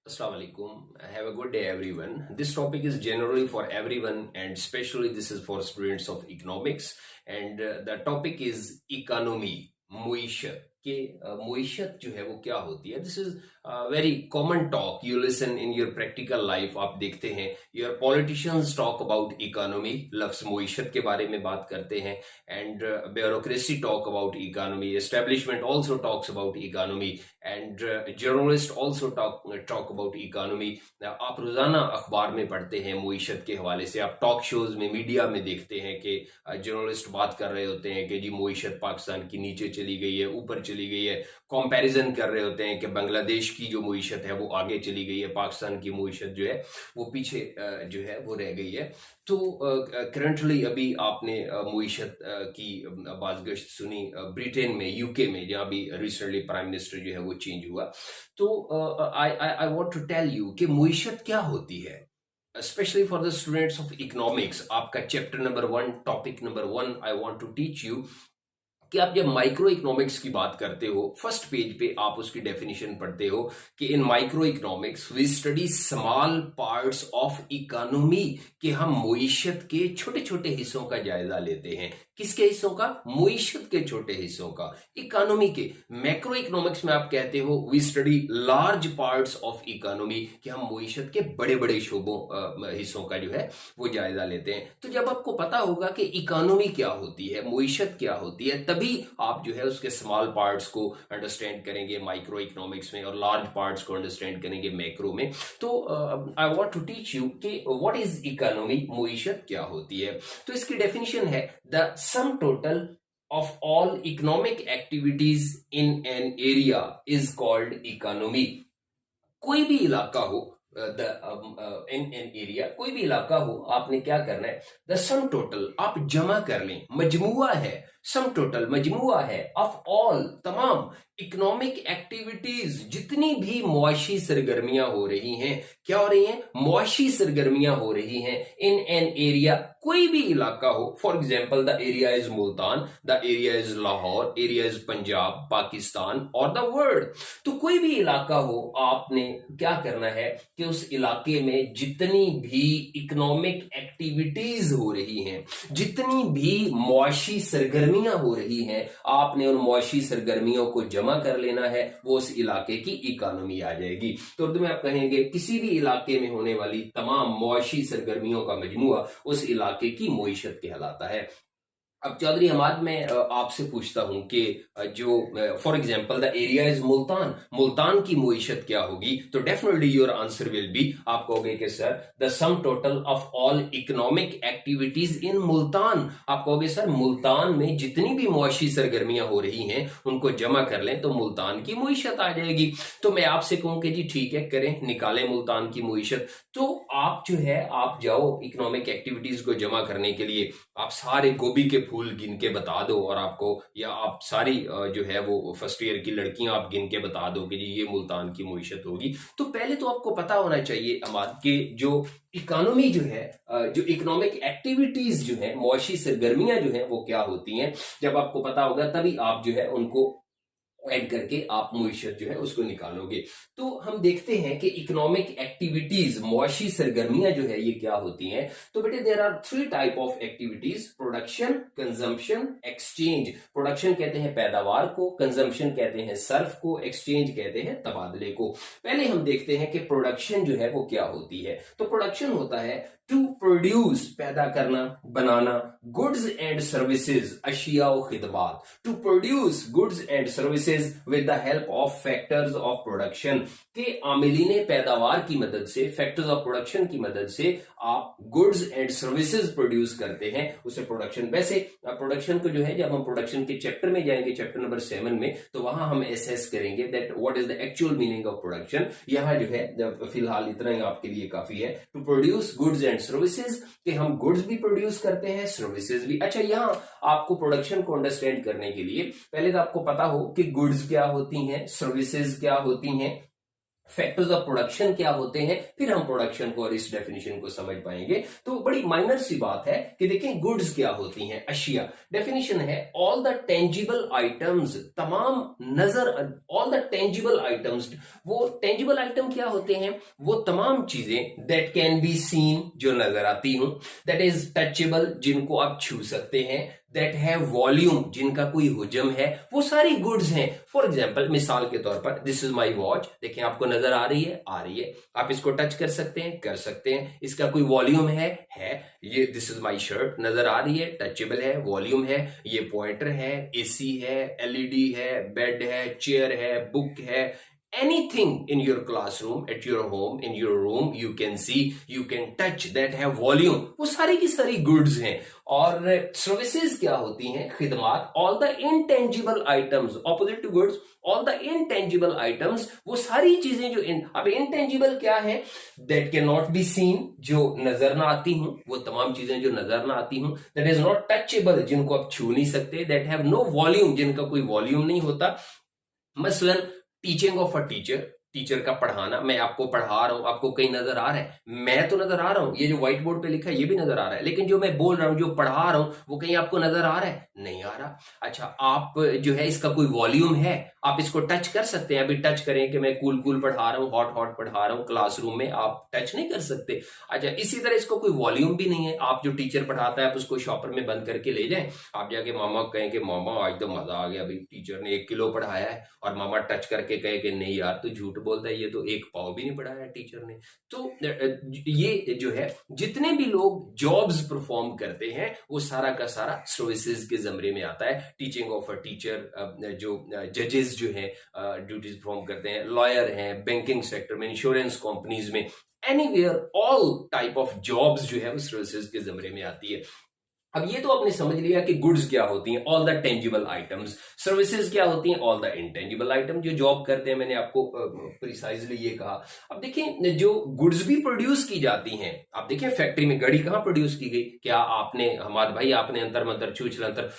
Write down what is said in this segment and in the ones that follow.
Assalamu alaikum. Have a good day, everyone. This topic is generally for everyone, and especially this is for students of economics. And the topic is economy, मुईशत कि मुईशत जो है वो क्या होती है. This is very common talk you listen in your practical life. आप देखते हैं your politicians talk about economy, लफ्ज मुईशत के बारे में बात करते हैं. And bureaucracy talk about economy, establishment also talks about economy, and journalist also talk about economy. आप रोजाना अखबार में पढ़ते हैं मुईशत के हवाले से. आप टॉक शोज में, मीडिया में देखते हैं कि जर्नलिस्ट बात कर रहे होते हैं कि जी मुईशत पाकिस्तान की नीचे चली गई है, ऊपर चली गई है. कंपैरिजन कर रहे होते हैं कि बांग्लादेश की जो मुईशत है वो आगे चली गई है, पाकिस्तान की मुईशत जो है वो पीछे जो है वो रह गई है. तो करंटली अभी आपने मुईशत की बाज़गश्त सुनी ब्रिटेन में, यूके में, जहाँ भी रिसेंटली प्राइम मिनिस्टर जो है वो चेंज हुआ. तो I want to tell you कि मुईशत क्या होती है, especially for the students of economics. आपका chapter number 1, topic number 1 I want to teach you कि आप जब माइक्रो इकोनॉमिक्स की बात करते हो, फर्स्ट पेज पे आप उसकी डेफिनेशन पढ़ते हो कि in micro economics we study small parts of economy, कि हम मुईशत के छोटे छोटे हिस्सों का जायजा लेते हैं. किसके हिस्सों का? मुईशत के छोटे हिस्सों का, इकोनॉमी के. मैक्रो इकोनॉमिक्स में आप कहते हो we study large parts of economy, कि हम मुईशत के बड़े बड़े शोबों हिस्सों का जो है वो जायजा लेते हैं. तो जब आपको पता होगा कि इकोनॉमी क्या होती है, मुईशत क्या होती है, तभी आप जो है उसके स्मॉल पार्ट्स को अंडरस्टैंड करेंगे माइक्रो इकोनॉमिक्स में, और लार्ज पार्ट्स को अंडरस्टैंड करेंगे मैक्रो में. तो I want to teach you कि व्हाट इज इकोनॉमी, मुईशत क्या होती है. तो इसकी डेफिनेशन है the sum total of all economic activities in an area is called economy. कोई भी इलाका हो, इन एन एरिया, कोई भी इलाका हो, आपने क्या करना है, द सम टोटल आप जमा कर लें, मजमुआ है, सम टोटल मजमुआ है, ऑफ ऑल तमाम इकोनॉमिक एक्टिविटीज, जितनी भी मुआशी सरगर्मियां हो रही हैं. क्या हो रही हैं? मुआशी सरगर्मियां हो रही हैं इन एन एरिया, कोई भी इलाका हो. For example the area is Multan, the area is Lahore, area is Punjab, Pakistan और द वर्ल्ड. तो कोई भी इलाका हो, आपने क्या करना है कि उस इलाके में जितनी भी इकोनॉमिक एक्टिविटीज हो रही हैं, जितनी भी मुआशी सरगर्मियां हो रही हैं, आपने उन मुआशी सरगर्मियों को जमा कर लेना है. वो उस इलाके की इकोनॉमी आ जाएगी. तो उर्दू में आप कहेंगे किसी भी इलाके में होने वाली तमाम मुआशी सरगर्मियों का मजमुआ उस इलाके की मुईशत कहलाता है. अब चौधरी हमाद, मैं आपसे पूछता हूं कि जो for example the area is Multan, Multan की मुईशत क्या होगी? तो definitely your answer will be, आप कहोगे कि sir the sum total of all economic activities in Multan. आप कहोगे सर मुल्तान में जितनी भी मुआशी सरगर्मियां हो रही हैं उनको जमा कर लें तो मुल्तान की मुईशत आ जाएगी. तो मैं आपसे कहूं कि जी ठीक है, करें, निकालें मुल्तान की मुईशत. तो आप जो है, आप जाओ इकोनॉमिक एक्टिविटीज को जमा करने के लिए, आप सारे गोभी के फूल गिन के बता दो, और आपको, या आप सारी जो है वो फर्स्ट ईयर की लड़कियां आप गिन के बता दो कि जी ये मुल्तान की मुईशत होगी. तो पहले तो आपको पता होना चाहिए अमाद के जो इकोनॉमी जो है, जो इकोनॉमिक एक्टिविटीज जो है, मुआशी सरगर्मियां जो है वो क्या होती हैं. जब आपको पता होगा तभी आप जो है उनको ऐड करके आप मुईशत जो है उसको निकालोगे. तो हम देखते हैं कि इकोनॉमिक एक्टिविटीज, मुआशी सरगर्मियां जो है ये क्या होती हैं. तो बेटे there are 3 type of activities: production, consumption, exchange. Production कहते हैं पैदावार को, कंजम्पशन कहते हैं सर्फ को, एक्सचेंज कहते हैं तबादले को. पहले हम देखते हैं कि प्रोडक्शन जो है वो क्या होती है. तो प्रोडक्शन होता है टू प्रोड्यूस, पैदा करना, बनाना, गुड्स एंड सर्विसेज, अशिया और खिदमात. To produce goods and services with the help of factors of production, के आमिलीने पैदावार की मदद से, फैक्टर्स ऑफ प्रोडक्शन की मदद से आप गुड्स एंड सर्विसेज प्रोड्यूस करते हैं, उसे प्रोडक्शन. वैसे प्रोडक्शन को जो है, जब हम प्रोडक्शन के चैप्टर में जाएंगे, चैप्टर नंबर 7 में, तो वहां हम एसेस करेंगे that what is the actual meaning of production. यहां जो है फिलहाल इतना ही आपके लिए काफी है. To produce goods and services, कि हम गुड्स भी प्रोड्यूस करते हैं, सर्विसेज भी. अच्छा, यहां आपको प्रोडक्शन को अंडरस्टैंड करने के लिए पहले तो आपको पता हो कि गुड्स क्या होती हैं, सर्विसेज क्या होती हैं. फैक्टर्स ऑफ प्रोडक्शन क्या होते हैं, फिर हम प्रोडक्शन को और इस डेफिनेशन को समझ पाएंगे। तो बड़ी माइनर सी बात है कि देखें गुड्स क्या होती हैं, अशिया। डेफिनेशन है ऑल द टेंजिबल आइटम्स, तमाम नजर, ऑल द टेंजिबल आइटम्स। वो टेंजिबल आइटम क्या होते हैं, वो तमाम चीजें दैट कैन बी सीन, जो नजर आती हूं, दैट इज टचेबल, जिनको आप छू सकते हैं, दैट हैव वॉल्यूम, जिनका कोई हुजम है, वो सारी गुड्स हैं। फॉर एग्जाम्पल, मिसाल के तौर पर, दिस इज माई वॉच, देखें आपको नजर आ रही है, आ रही है, आप इसको टच कर सकते हैं, कर सकते हैं, इसका कोई वॉल्यूम है। ये दिस इज माई शर्ट, नजर आ रही है, टचेबल है, वॉल्यूम है, ये पॉइंटर है, एसी है, एलईडी है, बेड है, चेयर है, बुक है, anything in your classroom, at your home, in your room, you can see, you can touch, that have volume, वो सारी की सारी गुड्स हैं। और सर्विसेज क्या होती हैं, खिदमात, all the intangible items, opposite to goods, all the intangible items, वो सारी चीजें जो अब इनटेंजिबल क्या है, that can not be seen, जो नजर ना आती हूं, वो तमाम चीजें जो नजर ना आती हूं, दैट इज नॉट टचेबल, जिनको आप छू नहीं सकते, दैट हैव नो वॉल्यूम, जिनका कोई वॉल्यूम नहीं होता। मसलन teaching of a teacher, teacher का पढ़ाना, मैं आपको पढ़ा रहा हूं, आपको कहीं नजर आ रहा है, मैं तो नजर आ रहा हूं, ये जो व्हाइट बोर्ड पे लिखा है ये भी नजर आ रहा है, लेकिन जो मैं बोल रहा हूं, जो पढ़ा रहा हूं, वो कहीं आपको नजर आ रहा है, नहीं आ रहा। अच्छा, आप जो है इसका कोई वॉल्यूम है, आप इसको टच कर सकते हैं, अभी टच करें कि मैं कूल कूल पढ़ा रहा हूं, हॉट हॉट पढ़ा रहा हूं क्लासरूम में, आप टच नहीं कर सकते। अच्छा, इसी तरह इसको कोई वॉल्यूम भी नहीं है, आप जो टीचर पढ़ाता है आप उसको शॉपर में बंद करके ले जाएं, आप जाके मामा कहें कि मामा आज तो मजा आ गया, भाई टीचर ने 1 किलो पढ़ाया है, और मामा टच करके कहे कि नहीं यार तू झूठ बोलता है, ये तो 1 पाव भी नहीं पढ़ाया टीचर ने। तो ये जो है जितने भी लोग जॉब्स परफॉर्म करते हैं वो सारा का सारा सर्विसेज के जमरे में आता है। टीचिंग ऑफ अ टीचर, जो जजेस जो है ड्यूटीज परफॉर्म करते हैं, लॉयर हैं, बैंकिंग सेक्टर में, इंश्योरेंस कंपनीज में, anywhere, all type of jobs जो है वो सर्विसेज के जमरे में आती है। अब ये तो आपने समझ लिया कि गुड्स क्या होती हैं, all the tangible items, services क्या होती हैं, ऑल द इनटेंजिबल आइटम, जो जॉब करते हैं, मैंने आपको प्रिसाइजली ये कहा। अब देखिए जो गुड्स भी प्रोड्यूस की जाती हैं, आप देखिए फैक्ट्री में घड़ी कहाँ प्रोड्यूस की गई, क्या आपने, हमारे भाई आपने अंतर मंतर छूछ अंतर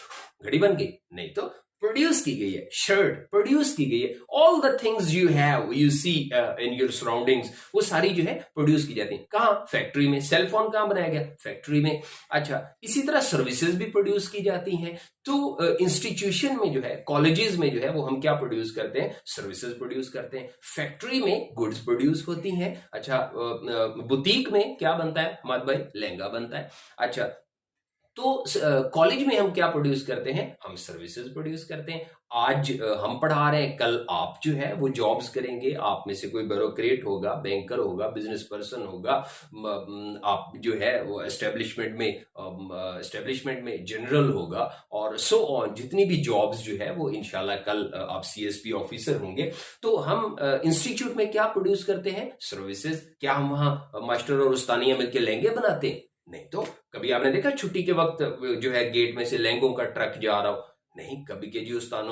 घड़ी बन गई, नहीं तो प्रोड्यूस की गई है, शर्ट प्रोड्यूस की गई है, all the things you have, you see in your surroundings, वो सारी जो है प्रोड्यूस की जाती है। कहाँ, फैक्ट्री में। सेल फोन कहाँ बनाया गया, फैक्ट्री में। अच्छा, इसी तरह सर्विसेज भी प्रोड्यूस की जाती हैं। तो इंस्टीट्यूशन में जो है, कॉलेजेस में जो है, वो हम क्या प्रोड्यूस करते हैं, सर्विसेज प्रोड्यूस करते हैं। फैक्ट्री में गुड्स प्रोड्यूस होती हैं। अच्छा, बुटीक में क्या बनता है हमारे भाई, लहंगा बनता है। अच्छा, तो कॉलेज में हम क्या प्रोड्यूस करते हैं, हम सर्विसेज प्रोड्यूस करते हैं। आज हम पढ़ा रहे हैं, कल आप जो है वो जॉब्स करेंगे, आप में से कोई ब्यूरोक्रेट होगा, बैंकर होगा, बिजनेस पर्सन होगा, आप जो है वो एस्टेब्लिशमेंट में जनरल होगा, और सो ऑन, जितनी भी जॉब्स जो है वो इंशाल्लाह कल आप सीएसपी ऑफिसर होंगे। तो हम इंस्टीट्यूट में क्या प्रोड्यूस करते हैं, सर्विसेज। क्या हम वहां मास्टर और उस्तानियां मिलकर लहंगे बनाते हैं, नहीं तो। कभी आपने देखा छुट्टी के वक्त जो है गेट में से लहंगों का ट्रक जा रहा हो, नहीं। कभी के जी उस्ताद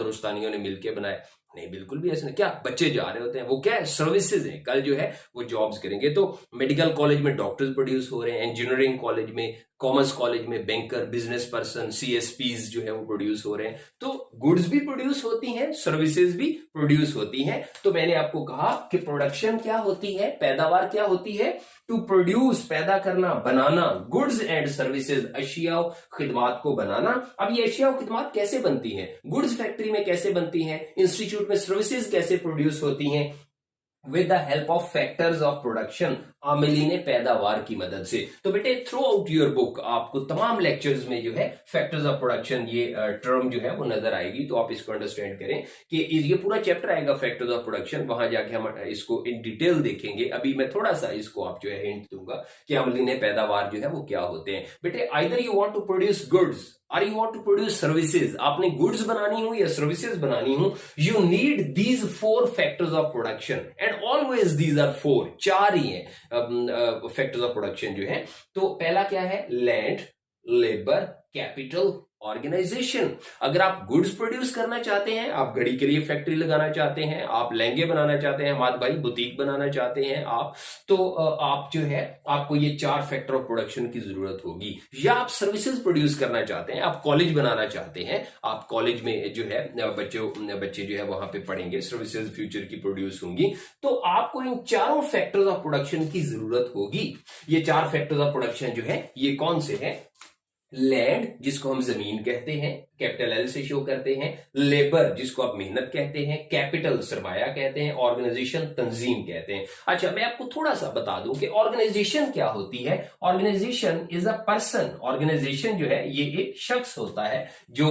और उस्तानियों ने मिलके बनाए, नहीं, बिल्कुल भी ऐसा नहीं। क्या बच्चे जा रहे होते हैं, वो क्या है, सर्विसेज हैं, कल जो है वो जॉब्स करेंगे। तो मेडिकल कॉलेज में डॉक्टर्स प्रोड्यूस हो रहे हैं, इंजीनियरिंग कॉलेज में, कॉमर्स कॉलेज में बैंकर, बिजनेस पर्सन, सीएसपीज जो है वो प्रोड्यूस हो रहे हैं। तो गुड्स भी प्रोड्यूस होती हैं, सर्विसेज भी प्रोड्यूस होती हैं। तो मैंने आपको कहा कि प्रोडक्शन क्या होती है, पैदावार क्या होती है, टू प्रोड्यूस, पैदा करना, बनाना, गुड्स एंड सर्विसेज, अशिया खिदमात को बनाना। अब ये अशिया खिदमात कैसे बनती हैं, गुड्स फैक्ट्री में कैसे बनती हैं, इंस्टीट्यूट में सर्विसेज कैसे प्रोड्यूस होती हैं, with the help of factors of production, आमिलीन पैदावार की मदद से। तो बेटे थ्रू आउट योर बुक आपको तमाम लेक्चर्स में जो है फैक्टर्स ऑफ प्रोडक्शन ये टर्म जो है वो नजर आएगी। तो आप इसको अंडरस्टैंड करें कि ये पूरा चैप्टर आएगा फैक्टर्स ऑफ प्रोडक्शन, वहां जाके हम इसको इन डिटेल देखेंगे। अभी मैं थोड़ा सा इसको आप जो है हिंट दूंगा कि आमिलीन पैदावार जो है वो क्या होते हैं। बेटे either you want to produce goods or you want to produce services, आपने गुड्स बनानी हो या सर्विसेज बनानी हो, you need these 4 factors of production, and always these are 4, 4 ही हैं फैक्टर्स ऑफ प्रोडक्शन जो है। तो पहला क्या है, लैंड, लेबर, कैपिटल, ऑर्गेनाइजेशन। अगर आप गुड्स प्रोड्यूस करना चाहते हैं, आप घड़ी के लिए फैक्ट्री लगाना चाहते हैं, आप लहंगे बनाना चाहते हैं, हमारे भाई बुटीक बनाना चाहते हैं आप, तो आप जो है आपको ये 4 फैक्टर ऑफ प्रोडक्शन की जरूरत होगी। या आप सर्विसेज प्रोड्यूस करना चाहते हैं, आप कॉलेज बनाना चाहते हैं, आप कॉलेज में जो है बच्चे जो है वहां पे पढ़ेंगे, सर्विसेज फ्यूचर की प्रोड्यूस होंगी, तो आपको इन चारों फैक्टर्स ऑफ प्रोडक्शन की जरूरत होगी। ये 4 फैक्टर्स ऑफ प्रोडक्शन जो है ये कौन से हैं? लैंड, जिसको हम जमीन कहते हैं, कैपिटल एल से शो करते हैं। लेबर, जिसको आप मेहनत कहते हैं। कैपिटल, सरमाया कहते हैं। ऑर्गेनाइजेशन, तंजीम कहते हैं। अच्छा, मैं आपको थोड़ा सा बता दूं कि ऑर्गेनाइजेशन क्या होती है। Organisation is a person. Organisation जो है ये एक शख्स होता है जो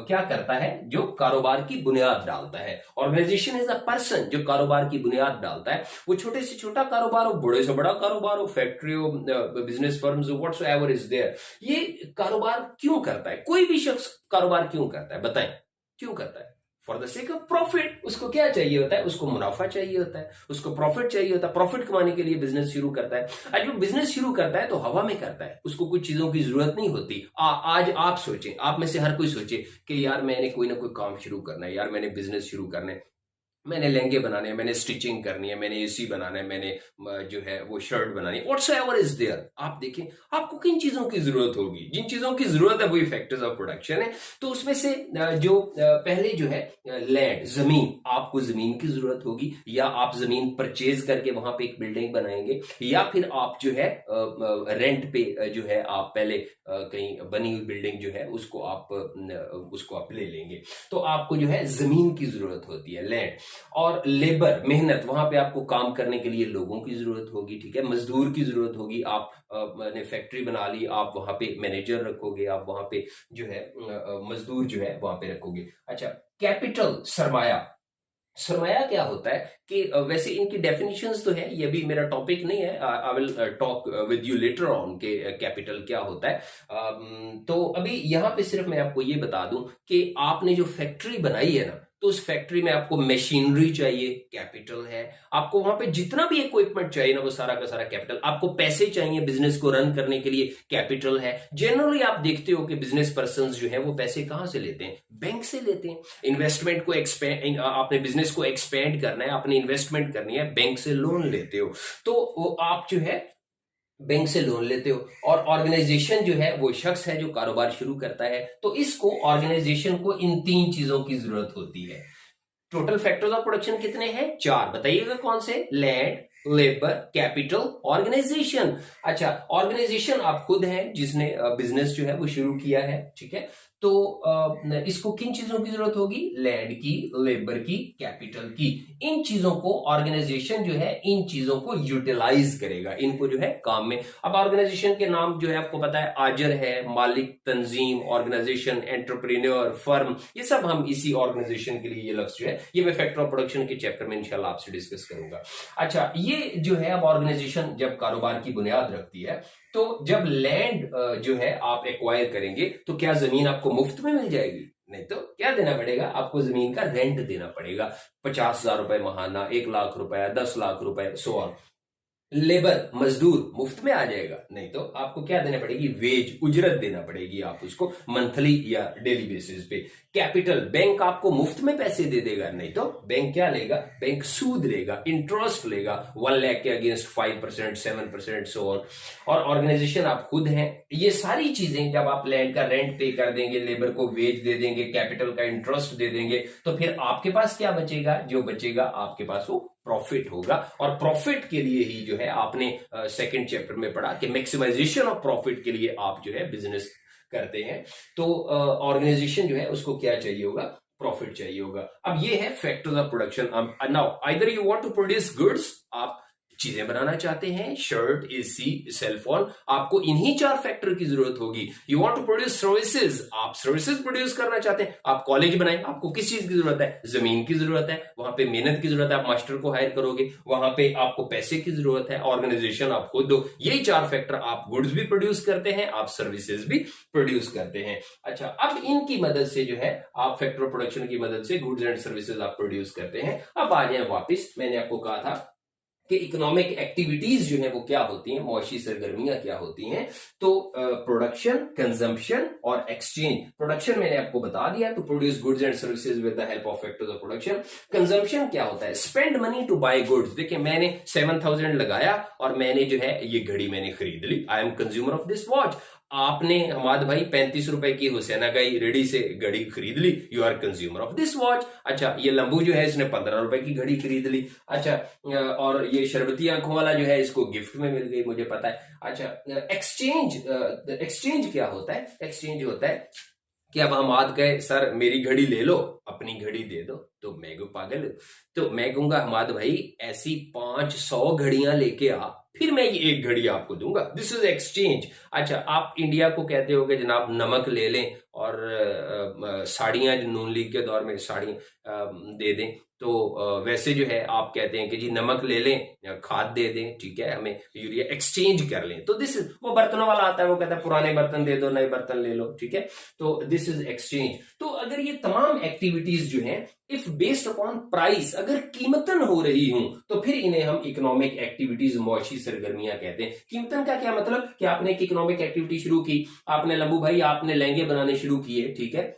क्या करता है, जो कारोबार की बुनियाद डालता है। ऑर्गेनाइजेशन इज अ पर्सन जो कारोबार की बुनियाद डालता है। वो छोटे से छोटा कारोबार हो, बड़े से बड़ा कारोबार हो, फैक्ट्री हो, बिजनेस फर्म्स हो, व्हाटसोएवर इज देयर। ये कारोबार क्यों करता है? कोई भी शख्स कारोबार क्यों करता है, बताएं क्यों करता है? For the sake of profit. उसको क्या चाहिए होता है? उसको मुनाफा चाहिए होता है, उसको प्रॉफिट चाहिए होता है। प्रॉफिट कमाने के लिए बिजनेस शुरू करता है। आज वो बिजनेस शुरू करता है तो हवा में करता है, उसको कुछ चीजों की जरूरत नहीं होती। आज आप सोचें, आप में से हर कोई सोचे कि यार मैंने कोई ना कोई काम शुरू करना है, यार मैंने बिजनेस शुरू करना है, मैंने लहंगे बनाने हैं, मैंने स्टिचिंग करनी है, मैंने एसी बनाना है, मैंने जो है वो शर्ट बनानी है, व्हाटसोएवर इज देयर। आप देखें आपको किन चीजों की जरूरत होगी, जिन चीजों की जरूरत है वही फैक्टर्स ऑफ प्रोडक्शन है। तो उसमें से जो पहले जो है लैंड, जमीन, आपको जमीन की जरूरत होगी, या आप जमीन परचेज करके वहां पे एक बिल्डिंग बनाएंगे, या फिर आप जो है रेंट पे जो है आप पहले कहीं बनी हुई बिल्डिंग जो है उसको आप ले लेंगे। तो आपको जो है जमीन की जरूरत होती है, लैंड। और लेबर, मेहनत, वहां पे आपको काम करने के लिए लोगों की जरूरत होगी, ठीक है, मजदूर की जरूरत होगी। आप ने फैक्ट्री बना ली, आप वहां पे मैनेजर रखोगे, आप वहां पे जो है मजदूर जो है वहां पे रखोगे। अच्छा, कैपिटल, सरमाया। सरमाया क्या होता है कि वैसे इनकी डेफिनेशंस तो है, ये भी मेरा टॉपिक नहीं है, I will talk with you later on के कैपिटल क्या होता है। तो अभी यहां पे सिर्फ मैं आपको ये बता दूं कि आपने जो फैक्ट्री बनाई है ना, तो उस फैक्ट्री में आपको मशीनरी चाहिए, कैपिटल है। आपको वहां पे जितना भी इक्विपमेंट चाहिए ना, वो सारा का सारा कैपिटल। आपको पैसे चाहिए बिजनेस को रन करने के लिए, कैपिटल है। जनरली आप देखते हो कि बिजनेस पर्सन जो है वो पैसे कहां से लेते हैं? बैंक से लेते हैं। इन्वेस्टमेंट को एक्सपेंड, आपने बिजनेस को एक्सपेंड करना है, आपने इन्वेस्टमेंट करनी है, बैंक से लोन लेते हो। तो वो आप जो है बैंक से लोन लेते हो। और ऑर्गेनाइजेशन जो है वो शख्स है जो कारोबार शुरू करता है। तो इसको, ऑर्गेनाइजेशन को इन 3 चीजों की जरूरत होती है। टोटल फैक्टर्स ऑफ प्रोडक्शन कितने हैं? 4। बताइएगा कौन से? Land, labour, capital, organisation. अच्छा, ऑर्गेनाइजेशन आप खुद हैं जिसने बिजनेस जो है वो शुरू किया है, ठीक है। तो इसको किन चीजों की जरूरत होगी? लैंड की, लेबर की, कैपिटल की। इन चीजों को ऑर्गेनाइजेशन जो है इन चीजों को यूटिलाइज करेगा, इनको जो है काम में। अब ऑर्गेनाइजेशन के नाम जो है आपको पता है, आजर है, मालिक, तंजीम, ऑर्गेनाइजेशन, एंटरप्रेन्योर, फर्म, ये सब हम इसी ऑर्गेनाइजेशन के लिए ये लफ्ज जो है ये मैं फैक्टर ऑफ प्रोडक्शन के चैप्टर में इंशाल्लाह आपसे डिस्कस करूंगा। अच्छा, ये जो है अब ऑर्गेनाइजेशन जब कारोबार की बुनियाद रखती है, तो जब लैंड जो है आप एक्वायर करेंगे, तो क्या जमीन आपको मुफ्त में मिल जाएगी? नहीं, तो क्या देना पड़ेगा? आपको जमीन का रेंट देना पड़ेगा। 50,000 रुपए महाना, 1 लाख रुपए, 10 लाख रुपए, सो ऑन। लेबर, मजदूर मुफ्त में आ जाएगा? नहीं, तो आपको क्या देना पड़ेगी? वेज, उजरत देना पड़ेगी आप उसको मंथली या डेली बेसिस पे। कैपिटल, बैंक आपको मुफ्त में पैसे दे देगा? नहीं, तो बैंक क्या लेगा? बैंक सूद लेगा, इंटरेस्ट लेगा, 1 लाख के अगेंस्ट 5%, 7%, सो ऑन। और ऑर्गेनाइजेशन आप खुद हैं। ये सारी चीजें जब आप लैंड का रेंट पे कर देंगे, लेबर को वेज दे देंगे, कैपिटल का इंटरेस्ट दे देंगे, तो फिर आपके पास क्या बचेगा? जो बचेगा आपके पास वो प्रॉफिट होगा। और प्रॉफिट के लिए ही जो है आपने सेकंड चैप्टर में पढ़ा कि मैक्सिमाइजेशन ऑफ प्रॉफिट के लिए आप जो है बिजनेस करते हैं। तो ऑर्गेनाइजेशन जो है उसको क्या चाहिए होगा? प्रॉफिट चाहिए होगा। अब ये है factors of production. Now either you want to produce goods, आप चीजें बनाना चाहते हैं, शर्ट, एसी, सेलफोन, आपको इन्हीं 4 फैक्टर की जरूरत होगी। You want to produce services, आप सर्विसेज प्रोड्यूस करना चाहते हैं, आप कॉलेज बनाएं, आपको किस चीज की जरूरत है? जमीन की जरूरत है, वहां पे मेहनत की जरूरत है, आप मास्टर को हायर करोगे, वहां पे आपको पैसे की जरूरत है, ऑर्गेनाइजेशन आप खुद दो। यही 4 फैक्टर, आप गुड्स भी प्रोड्यूस करते हैं, आप सर्विसेज भी प्रोड्यूस करते हैं। अच्छा, अब इनकी मदद से जो है आप फैक्टर प्रोडक्शन की मदद से गुड्स एंड सर्विसेज आप प्रोड्यूस करते हैं। अब आ जाए वापिस, मैंने आपको कहा था कि इकोनॉमिक एक्टिविटीज जो है वो क्या होती हैं, मौशी सरगर्मियां क्या होती हैं। तो प्रोडक्शन, कंजम्पशन और एक्सचेंज। प्रोडक्शन मैंने आपको बता दिया, to produce goods and services with the help of factors of production. Consumption क्या होता है, spend money to buy goods. देखिए मैंने 7000 लगाया और मैंने जो है ये घड़ी मैंने खरीद ली, I am consumer of this watch. आपने हमाद भाई 35 रुपए की हुसैना गाई रेडी से घड़ी खरीद ली, you are consumer of this watch. अच्छा, ये लंबू जो है इसने 15 रुपए की घड़ी खरीद ली। अच्छा, और ये शरबती आंखों वाला जो है इसको गिफ्ट में मिल गई, मुझे पता है। अच्छा, एक्सचेंज क्या होता है, एक्सचेंज होता है कि अब हम आज गए सर मेरी घड़ी ले लो, अपनी घड़ी दे दो, तो मैं क्यों पागल हूं, तो मैं कहूंगा हमाद भाई ऐसी 500 घड़ियां लेके आ, फिर मैं ये एक घड़ी आपको दूंगा, दिस इज एक्सचेंज। अच्छा, आप इंडिया को कहते हो कि जनाब नमक ले लें और साड़ियां, नून लीग के दौर में साड़ी दे दें, तो वैसे जो है आप कहते हैं कि जी नमक ले लें या खाद दे दें, ठीक है, हमें यूरिया एक्सचेंज कर लें। तो दिस इज, वो बर्तनों वाला आता है, वो कहता है पुराने बर्तन दे दो, नए बर्तन ले लो, ठीक है, तो दिस इज एक्सचेंज। तो अगर ये तमाम एक्टिविटीज जो हैं इफ बेस्ड अपॉन प्राइस, अगर कीमतन हो रही हूं, तो फिर इन्हें हम इकोनॉमिक एक्टिविटीज, मौशी सरगर्मियां कहते हैं। कीमतन का क्या मतलब कि आपने एक इकोनॉमिक एक्टिविटी शुरू की, आपने लंबू भाई आपने लहंगे बनाने शुरू किए, ठीक है,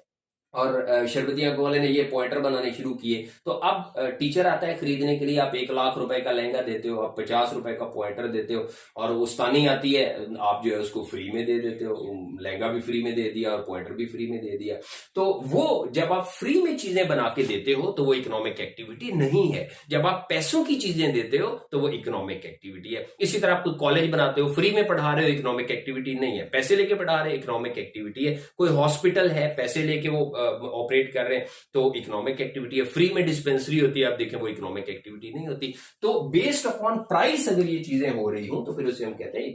और शरबती आंखों वाले ने ये पॉइंटर बनाने शुरू किए। तो अब टीचर आता है खरीदने के लिए, आप 1 लाख रुपए का लहंगा देते हो, आप 50 रुपए का पॉइंटर देते हो, और उस्तानी आती है, आप जो है उसको फ्री में दे देते हो, लहंगा भी फ्री में दे दिया और पॉइंटर भी फ्री में दे दिया। तो वो जब आप फ्री में चीजें बना के देते हो तो वो इकोनॉमिक एक्टिविटी नहीं है। जब आप पैसों की चीजें देते हो तो वो इकोनॉमिक एक्टिविटी है। इसी तरह आप कोई कॉलेज बनाते हो, फ्री में पढ़ा रहे हो, इकोनॉमिक एक्टिविटी नहीं है। पैसे लेके पढ़ा रहे हो, इकोनॉमिक एक्टिविटी है। कोई हॉस्पिटल है, पैसे लेके वो ऑपरेट कर रहे हैं, तो इकोनॉमिक एक्टिविटी है। फ्री में डिस्पेंसरी होती है, आप देखें, वो इकोनॉमिक एक्टिविटी नहीं होती। तो बेस्ड अपॉन प्राइस अगर ये चीजें हो रही हो तो फिर उसे हम कहते हैं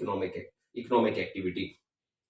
इकोनॉमिक एक्टिविटी।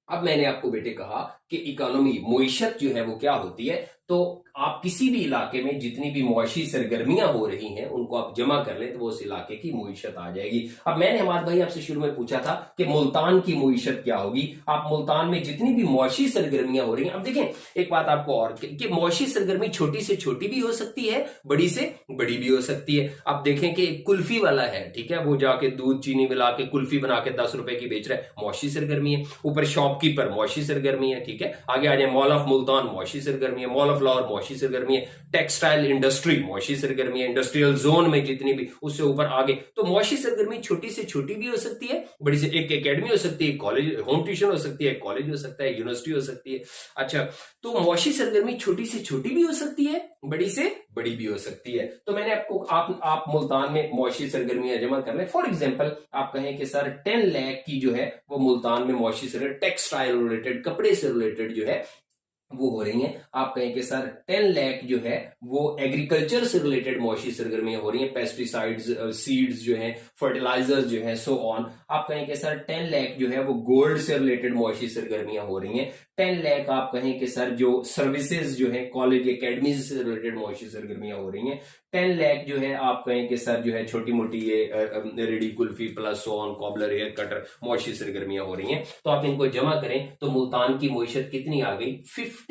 अब मैंने आपको बेटे कहा कि इकोनॉमी, मुईशत जो है वो क्या होती है, तो आप किसी भी इलाके में जितनी भी मुआशी सरगर्मियां हो रही हैं उनको आप जमा कर लें तो वो उस इलाके की मुईशत आ जाएगी। अब मैंने हमारे भाई आपसे शुरू में पूछा था कि मुल्तान की मुईशत क्या होगी। आप मुल्तान में जितनी भी मुआशी सरगर्मियां हो रही हैं, अब देखें एक बात आपको और कि मुआशी सरगर्मी छोटी से छोटी भी हो सकती है, बड़ी से बड़ी भी हो सकती है। अब देखें कि कुल्फी वाला है, ठीक है, वो जाके दूध चीनी मिला के कुल्फी बना के 10 रुपए की बेच रहा है, मुआशी सरगर्मी है। ऊपर शॉपकीपर, मुआशी सरगर्मी है, ठीक है। आगे आ जाए, मॉल ऑफ मुल्तान, मुआशी सरगर्मी है। मॉल ऑफ लाहौर, मुआशी सरगर्मी है। टेक्सटाइल इंडस्ट्री, मुआशी सरगर्मी है। इंडस्ट्रियल जोन में जितनी भी, उससे ऊपर आगे, तो मुआशी सरगर्मी छोटी से छोटी भी हो सकती है, बड़ी से, एक एकेडमी हो सकती है, कॉलेज, होम ट्यूशन हो सकती है, कॉलेज हो सकता है, यूनिवर्सिटी हो सकती है। अच्छा, तो मुआशी सरगर्मी छोटी से छोटी भी हो सकती है, बड़ी से बड़ी भी हो सकती है। तो मैंने आपको, आप मुल्तान में मुआशी सरगर्मियां जमा कर लें। फॉर एग्जांपल आप कहें कि सर 10 लाख की जो है वो मुल्तान में मुआशी सरगर्मी, टेक्सटाइल रिलेटेड, कपड़े से रिलेटेड जो है वो हो रही हैं। आप कहें कि सर 10 लाख जो है वो एग्रीकल्चर से रिलेटेड मुआशी सरगर्मियां हो रही हैं, पेस्टिसाइड्स, सीड्स जो हैं, फर्टिलाइजर्स जो हैं, सो ऑन। आप कहें कि सर 10 लाख जो है वो गोल्ड से रिलेटेड मुआशी सरगर्मियां हो रही हैं। 10 लाख आप कहें कि सर जो सर्विसेज जो है, कॉलेज, एकेडमीज से रिलेटेड मुआशी सरगर्मियां हो रही हैं। 10 लाख जो है आप कहें कि सर जो है छोटी मोटी ये रेडी कुल्फी प्लस सोन, कॉबलर, हेयर कटर, मुआशी सरगर्मियां हो रही हैं। तो आप इनको जमा करें तो मुल्तान की मुईशत कितनी आ गई, 50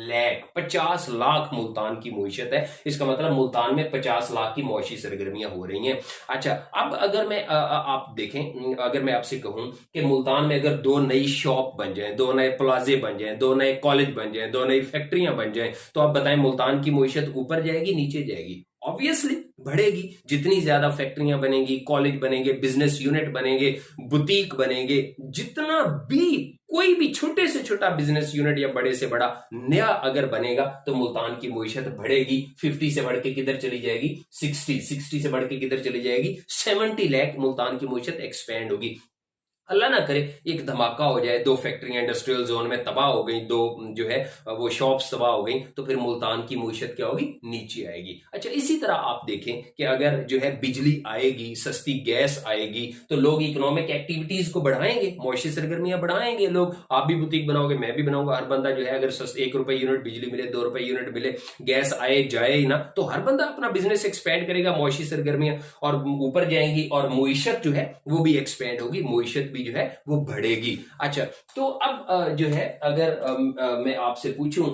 लाख, 50 लाख मुल्तान की मुईशत है। इसका मतलब मुल्तान में 50 लाख की मुआशी सरगर्मियां हो रही हैं। अच्छा, अब अगर मैं आप देखें, अगर मैं आपसे कहूं कि मुल्तान में अगर 2 नई शॉप बन जाए, 2 नए प्लाजे बन जाए, 2 नए कॉलेज बन जाए, 2 नई फैक्ट्रियां बन जाए, तो आप बताएं मुल्तान की मुईशत ऊपर जाएगी, नीचे जाएगी? ऑब्वियसली बढ़ेगी। जितनी ज्यादा फैक्ट्रियां बनेंगी, कॉलेज बनेंगे, बिजनेस यूनिट बनेंगे, बुटीक बनेंगे, जितना भी कोई भी छोटे से छोटा बिजनेस यूनिट या बड़े से बड़ा नया अगर बनेगा तो मुल्तान की मुईशत बढ़ेगी। 50 से बढ़ के किधर चली जाएगी, 60 से बढ़ के किधर चली जाएगी, 70 लाख मुल्तान की मुईशत एक्सपेंड होगी। अल्लाह ना करे एक धमाका हो जाए, 2 फैक्ट्रियां इंडस्ट्रियल जोन में तबाह हो गई, 2 जो है वो शॉप्स तबाह हो गई, तो फिर मुल्तान की मुईशत क्या होगी, नीचे आएगी। अच्छा, इसी तरह आप देखें कि अगर जो है बिजली आएगी, सस्ती गैस आएगी, तो लोग इकोनॉमिक एक्टिविटीज को बढ़ाएंगे, मुआशी सरगर्मियां बढ़ाएंगे लोग। आप भी बुटीक बनाओगे, मैं भी बनाऊंगा, हर बंदा जो है अगर 1 रुपए यूनिट बिजली मिले, 2 रुपए यूनिट मिले, गैस आए जाए ही ना, तो हर बंदा अपना बिजनेस एक्सपेंड करेगा, मुआशी सरगर्मियां और ऊपर जाएंगी और मुईशत जो है वो भी एक्सपेंड होगी, मुईशत भी जो है वो बढ़ेगी। अच्छा, तो अब जो है अगर मैं आपसे पूछूं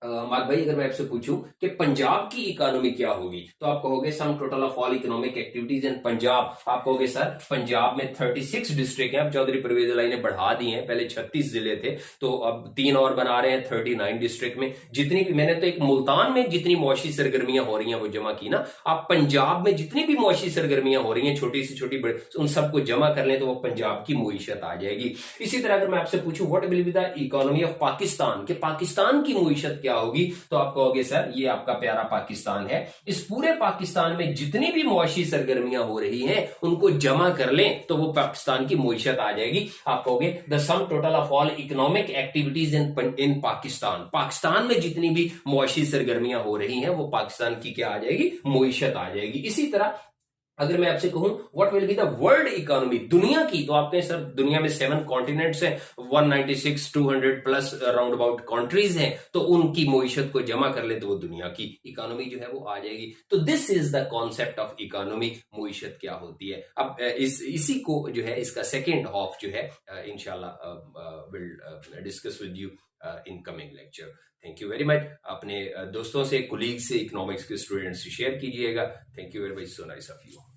मार्क भाई, अगर मैं आपसे पूछूं कि पंजाब की इकोनॉमी क्या होगी, तो आप कहोगे sum total of all economic activities in Punjab. आप कहोगे सर पंजाब में 36 डिस्ट्रिक्ट हैं, अब चौधरी परवेज लाई ने बढ़ा दी हैं, पहले 36 जिले थे तो अब 3 और बना रहे हैं 39 डिस्ट्रिक्ट में। जितनी भी मैंने तो एक मुल्तान में जितनी मुआशी सरगर्मियां हो रही हैं वो जमा की ना, आप पंजाब में जितनी भी मुआशी सरगर्मियां हो रही हैं छोटी से छोटी बड़ी, उन सबको जमा कर लें तो वो पंजाब की मुईशत आ जाएगी। इसी तरह अगर मैं आपसे पूछूं what will be the economy of Pakistan, कि पाकिस्तान की मुईशत क्या होगी, तो आप कहोगे सर ये आपका प्यारा पाकिस्तान है, इस पूरे पाकिस्तान में जितनी भी मुआशी सरगर्मियां हो रही हैं उनको जमा कर लें तो वो पाकिस्तान की मुईशत आ जाएगी। आप कहोगे the sum total of all economic activities in Pakistan, Pakistan में जितनी भी मुआशी सरगर्मियां हो रही हैं वो पाकिस्तान की क्या आ जाएगी, मुईशत आ जाएगी। इसी तरह अगर मैं आपसे कहूं what will be the world economy, दुनिया की, तो आप कहें सर दुनिया में 7 कॉन्टिनेंट्स हैं, 196 200 प्लस राउंड अबाउट कंट्रीज हैं, तो उनकी मुईशत को जमा कर ले तो वो दुनिया की इकोनॉमी जो है वो आ जाएगी। तो this is the concept of economy, मुईशत क्या होती है। अब इसी को जो है इसका सेकेंड हाफ जो है इंशाल्लाह will discuss with you in coming lecture. Thank you very much. अपने दोस्तों से, कुलीग से, इकोनॉमिक्स के स्टूडेंट्स से शेयर कीजिएगा। Thank you very much, so nice of you.